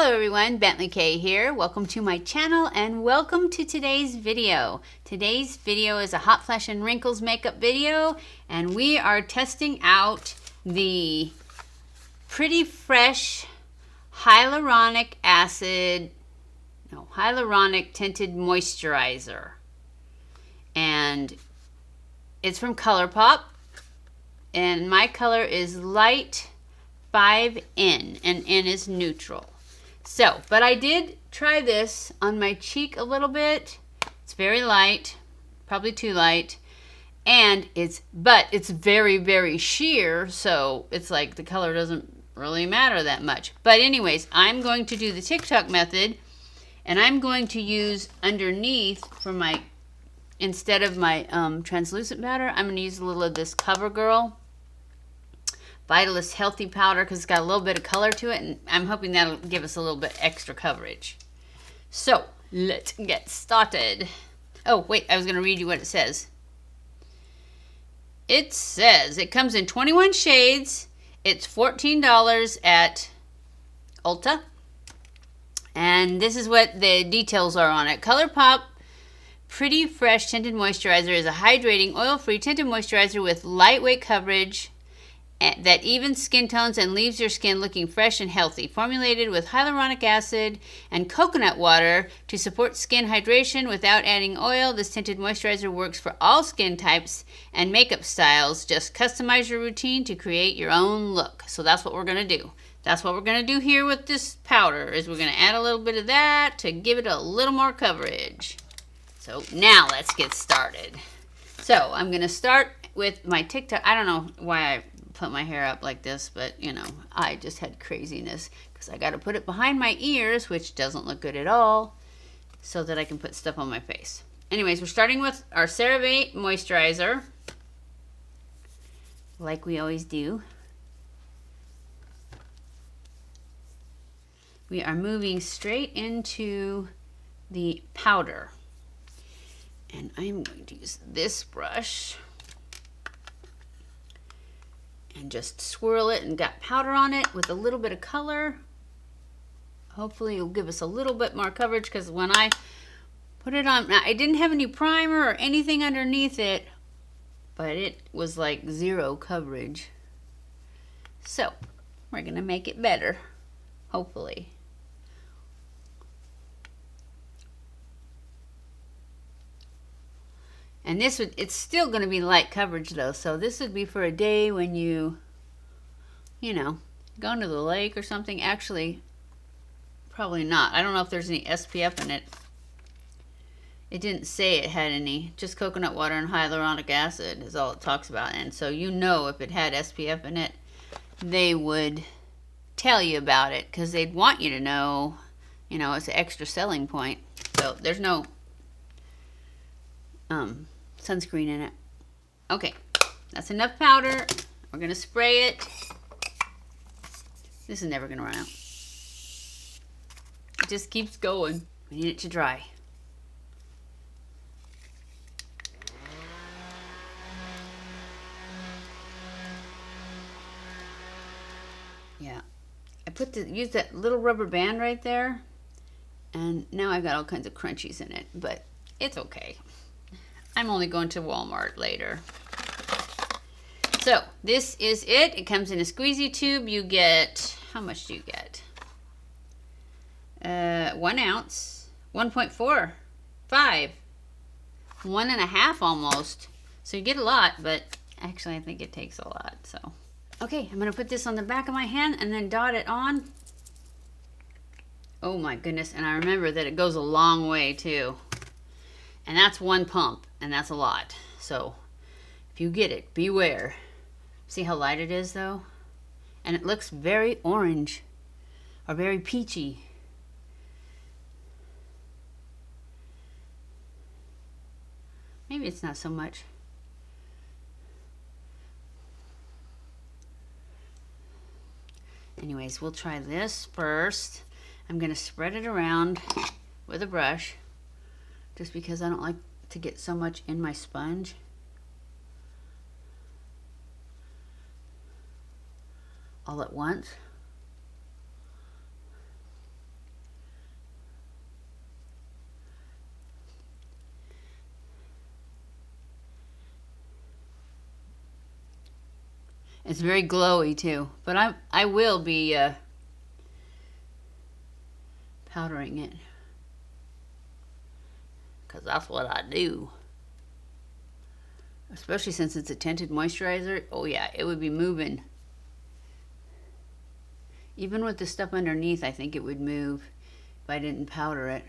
Hello everyone, BentlyK here. Welcome to my channel and welcome to today's video. Today's video is a Hot Flash and Wrinkles makeup video, and we are testing out the Pretty Fresh Hyaluronic Tinted Moisturizer. And it's from ColourPop, and my color is light 5N, and N is neutral. So, but I did try this on my cheek a little bit. It's very light, probably too light, and it's very, very sheer, so it's like the color doesn't really matter that much. But anyways, I'm going to do the TikTok method, and I'm going to use underneath for my, instead of my translucent powder, I'm going to use a little of this COVERGIRL Vitalist Healthy Powder because it's got a little bit of color to it, and I'm hoping that'll give us a little bit extra coverage. So, let's get started. Oh, wait, I was going to read you what it says. It says it comes in 21 shades. It's $14 at Ulta. And this is what the details are on it. ColourPop Pretty Fresh Tinted Moisturizer is a hydrating, oil-free tinted moisturizer with lightweight coverage that evens skin tones and leaves your skin looking fresh and healthy. Formulated with hyaluronic acid and coconut water to support skin hydration without adding oil, this tinted moisturizer works for all skin types and makeup styles. Just customize your routine to create your own look. So that's what we're going to do. That's what we're going to do here with this powder, is we're going to add a little bit of that to give it a little more coverage. So now let's get started. So I'm going to start with my TikTok. I don't know why I put my hair up like this, but you know, I just had craziness because I got to put it behind my ears, which doesn't look good at all, so that I can put stuff on my face. Anyways, we're starting with our CeraVe moisturizer, like we always do. We are moving straight into the powder, and I'm going to use this brush and just swirl it, and got powder on it with a little bit of color. Hopefully it'll give us a little bit more coverage, because when I put it on, now I didn't have any primer or anything underneath it, but it was like zero coverage. So we're gonna make it better, hopefully. And this would, it's still going to be light coverage though, so this would be for a day when you know, going to the lake or something. Actually, probably not. I don't know if there's any SPF in it. It didn't say it had any, just coconut water and hyaluronic acid is all it talks about. And so you know, if it had SPF in it, they would tell you about it, because they'd want you to know, you know, it's an extra selling point. So there's no sunscreen in it. Okay, that's enough powder. We're gonna spray it. This is never gonna run out. It just keeps going. We need it to dry. Yeah, I used that little rubber band right there, and now I've got all kinds of crunchies in it, but it's okay. I'm only going to Walmart later. So this is it. It comes in a squeezy tube. You get, how much do you get? 1 ounce, 1.4, 5, 1.5 almost. So you get a lot, but actually I think it takes a lot. So, okay, I'm gonna put this on the back of my hand and then dot it on. Oh my goodness, and I remember that it goes a long way too. And that's one pump, and that's a lot. So if you get it, beware. See how light it is though? And it looks very orange or very peachy. Maybe it's not so much. Anyways, we'll try this first. I'm gonna spread it around with a brush, just because I don't like to get so much in my sponge. All at once. It's very glowy too, but I will be powdering it because that's what I do. Especially since it's a tinted moisturizer. Oh yeah, it would be moving. Even with the stuff underneath, I think it would move if I didn't powder it.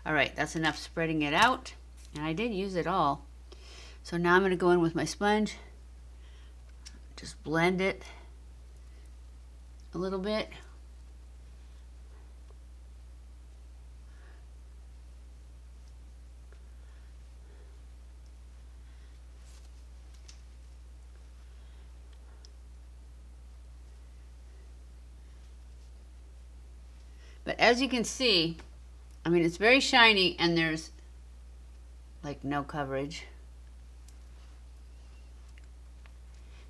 All right, that's enough spreading it out. And I did use it all. So now I'm going to go in with my sponge. Just blend it a little bit. But as you can see, I mean, it's very shiny and there's like no coverage.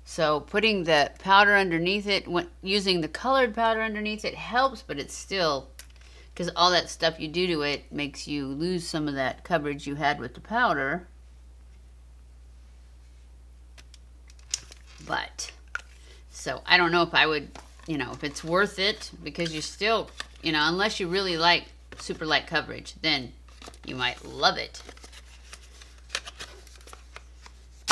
So putting the powder underneath it, using the colored powder underneath it helps, but it's still, because all that stuff you do to it makes you lose some of that coverage you had with the powder. But, so I don't know if I would, you know, if it's worth it, because you still, you know, unless you really like super light coverage, then you might love it.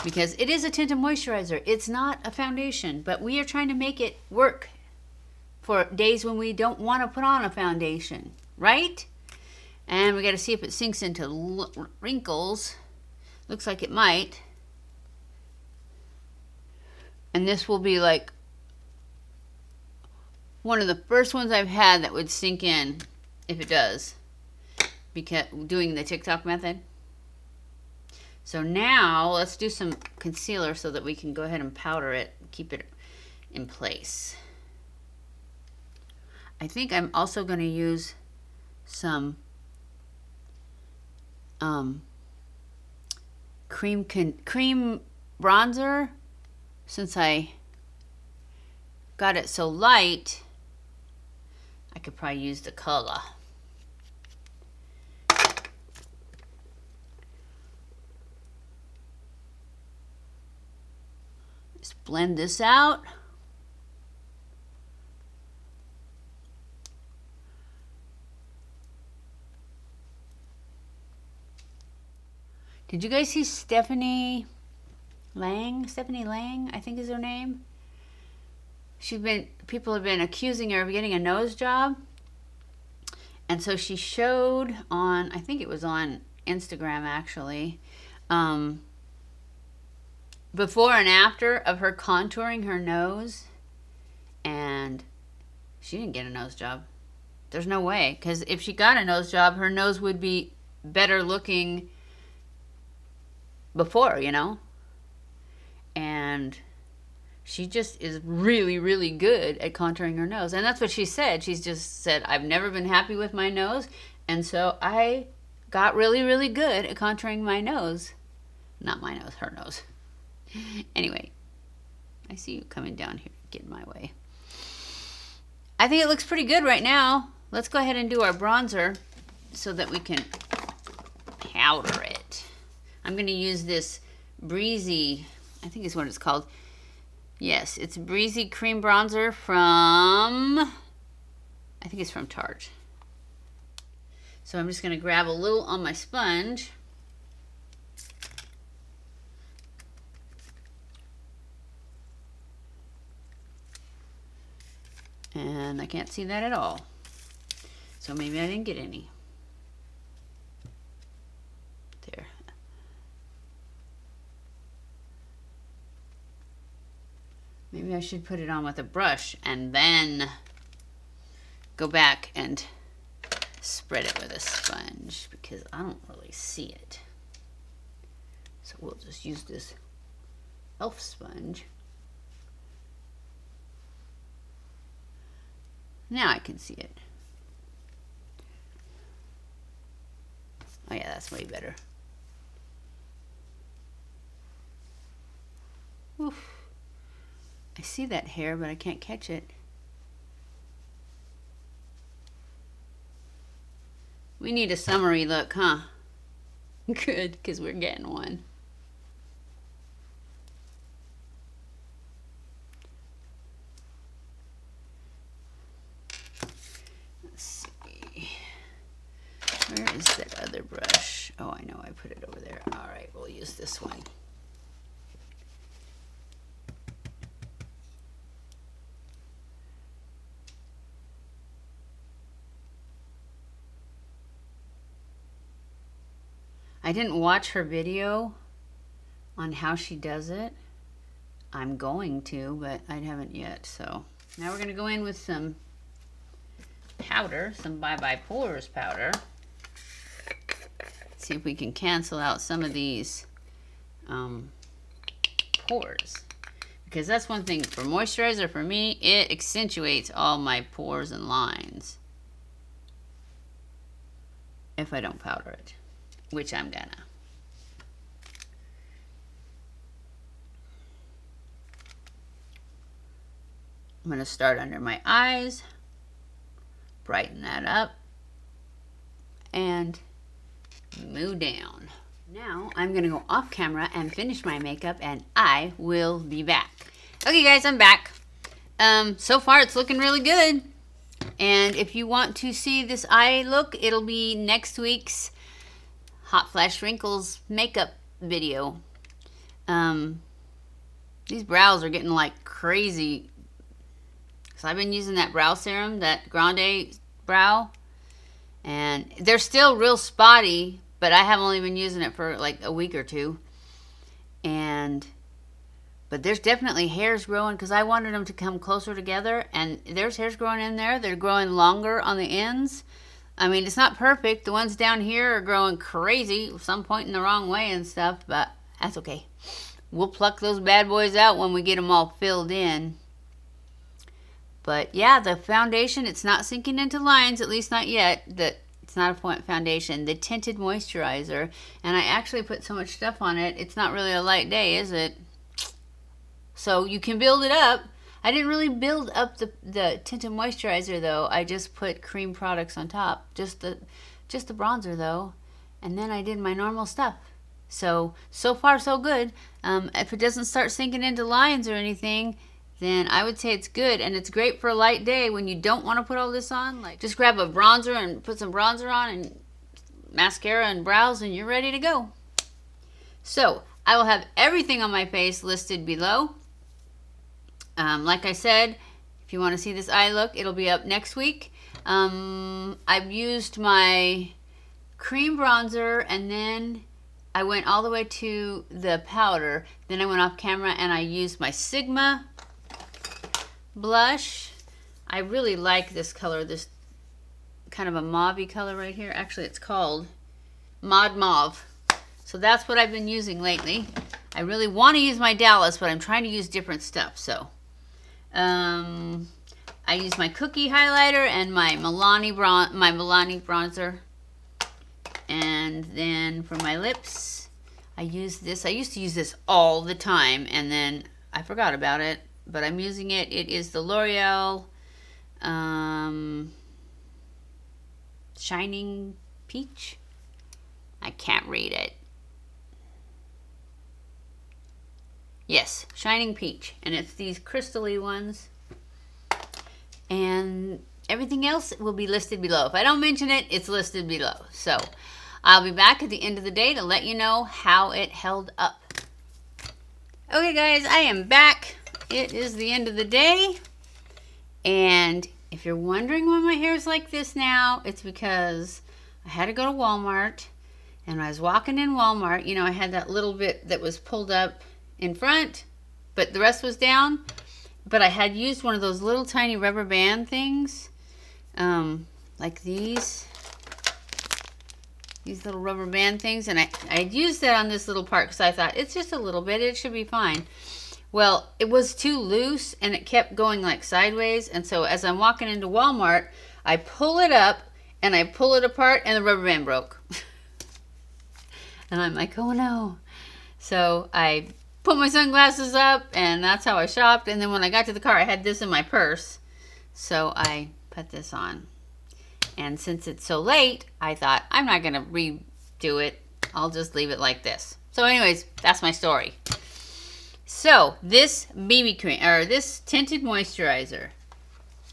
Because it is a tinted moisturizer. It's not a foundation, but we are trying to make it work for days when we don't want to put on a foundation, right? And we got to see if it sinks into wrinkles. Looks like it might. And this will be like one of the first ones I've had that would sink in, if it does, because doing the TikTok method. So now let's do some concealer so that we can go ahead and powder it, keep it in place. I think I'm also going to use some cream bronzer, since I got it so light. I could probably use the color. Just blend this out. Did you guys see Stephanie Lang? Stephanie Lang, I think is her name. People have been accusing her of getting a nose job. And so she showed on, I think it was on Instagram actually, before and after of her contouring her nose, and she didn't get a nose job. There's no way, because if she got a nose job, her nose would be better looking before, you know? And she just is really, really good at contouring her nose. And that's what she said. She's just said, I've never been happy with my nose, and so I got really, really good at contouring my nose. Not my nose, her nose. Anyway, I see you coming down here, get in my way. I think it looks pretty good right now. Let's go ahead and do our bronzer so that we can powder it. I'm going to use this Breezy, I think is what it's called. Yes, it's Breezy cream bronzer from, I think it's from Tarte. So I'm just going to grab a little on my sponge. And I can't see that at all. So maybe I didn't get any. There. Maybe I should put it on with a brush and then go back and spread it with a sponge, because I don't really see it. So we'll just use this e.l.f. sponge. Now I can see it. Oh yeah, that's way better. Oof. I see that hair, but I can't catch it. We need a summery look, huh? Good, because we're getting one. Where is that other brush? Oh, I know, I put it over there. All right, we'll use this one. I didn't watch her video on how she does it. I'm going to, but I haven't yet. So now we're going to go in with some powder, some Bye Bye Pores powder. See if we can cancel out some of these pores. Because that's one thing for moisturizer, for me, it accentuates all my pores and lines. If I don't powder it, which I'm gonna. I'm gonna start under my eyes, brighten that up, and move down. Now I'm gonna go off camera and finish my makeup, and I will be back. Okay guys, I'm back. So far it's looking really good. And if you want to see this eye look, it'll be next week's Hot Flash Wrinkles makeup video. These brows are getting like crazy. So I've been using that brow serum, that Grande brow, and they're still real spotty, but I have only been using it for like a week or two. But there's definitely hairs growing because I wanted them to come closer together, and there's hairs growing in there. They're growing longer on the ends. I mean, it's not perfect. The ones down here are growing crazy, some pointing the wrong way and stuff, but that's okay. We'll pluck those bad boys out when we get them all filled in. But yeah, the foundation, it's not sinking into lines, at least not yet. It's not a point foundation. The Tinted Moisturizer, and I actually put so much stuff on it, it's not really a light day, is it? So you can build it up. I didn't really build up the Tinted Moisturizer though. I just put cream products on top. Just the bronzer though. And then I did my normal stuff. So far so good. If it doesn't start sinking into lines or anything, then I would say it's good. And it's great for a light day when you don't want to put all this on. Like, just grab a bronzer and put some bronzer on and mascara and brows and you're ready to go. So I will have everything on my face listed below. Like I said, if you want to see this eye look, it'll be up next week. I've used my cream bronzer, and then I went all the way to the powder. Then I went off camera and I used my Sigma blush. I really like this color, this kind of a mauve-y color right here. Actually, it's called Mod Mauve. So that's what I've been using lately. I really want to use my Dallas, but I'm trying to use different stuff. So I use my Cookie highlighter and my Milani bronzer. And then for my lips, I use this. I used to use this all the time, and then I forgot about it, but I'm using it. It is the L'Oreal Shining Peach. I can't read it. Yes, Shining Peach, and it's these crystal-y ones. And everything else will be listed below. If I don't mention it, it's listed below. So I'll be back at the end of the day to let you know how it held up. Okay guys, I am back. It is the end of the day. And if you're wondering why my hair is like this now, it's because I had to go to Walmart. And when I was walking in Walmart, you know, I had that little bit that was pulled up in front, but the rest was down. But I had used one of those little tiny rubber band things, like these little rubber band things, and I used that on this little part because I thought it's just a little bit, it should be fine. Well, it was too loose and it kept going like sideways, and so as I'm walking into Walmart, I pull it up and I pull it apart and the rubber band broke. And I'm like, oh no. So I put my sunglasses up, and that's how I shopped. And then when I got to the car, I had this in my purse. So I put this on. And since it's so late, I thought, I'm not going to redo it. I'll just leave it like this. So anyways, that's my story. So this BB cream, or this tinted moisturizer,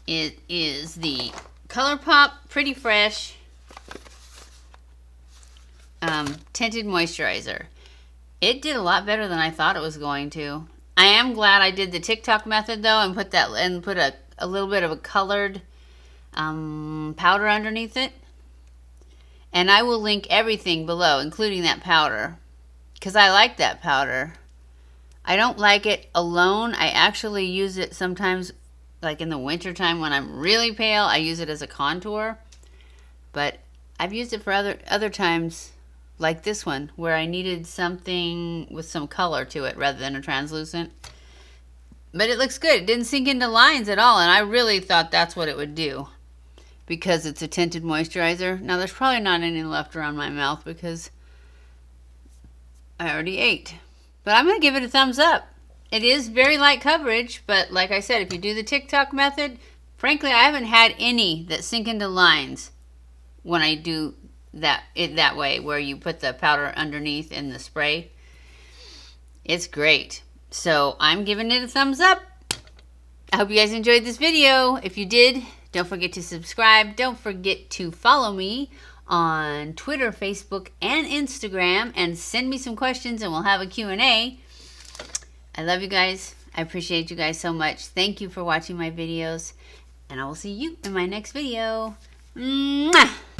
it is the ColourPop Pretty Fresh Tinted Moisturizer. It did a lot better than I thought it was going to. I am glad I did the TikTok method though, and put a little bit of a colored powder underneath it. And I will link everything below, including that powder, because I like that powder. I don't like it alone. I actually use it sometimes, like in the wintertime when I'm really pale, I use it as a contour. But I've used it for other times, like this one, where I needed something with some color to it rather than a translucent. But it looks good. It didn't sink into lines at all, and I really thought that's what it would do, because it's a tinted moisturizer. Now, there's probably not any left around my mouth because I already ate. But I'm going to give it a thumbs up. It is very light coverage, but like I said, if you do the TikTok method, frankly, I haven't had any that sink into lines when I do that way, where you put the powder underneath in the spray. It's great. So I'm giving it a thumbs up. I hope you guys enjoyed this video. If you did, don't forget to subscribe. Don't forget to follow me on Twitter, Facebook, and Instagram, and send me some questions and we'll have a Q&A. I love you guys. I appreciate you guys so much. Thank you for watching my videos, and I will see you in my next video. Mwah!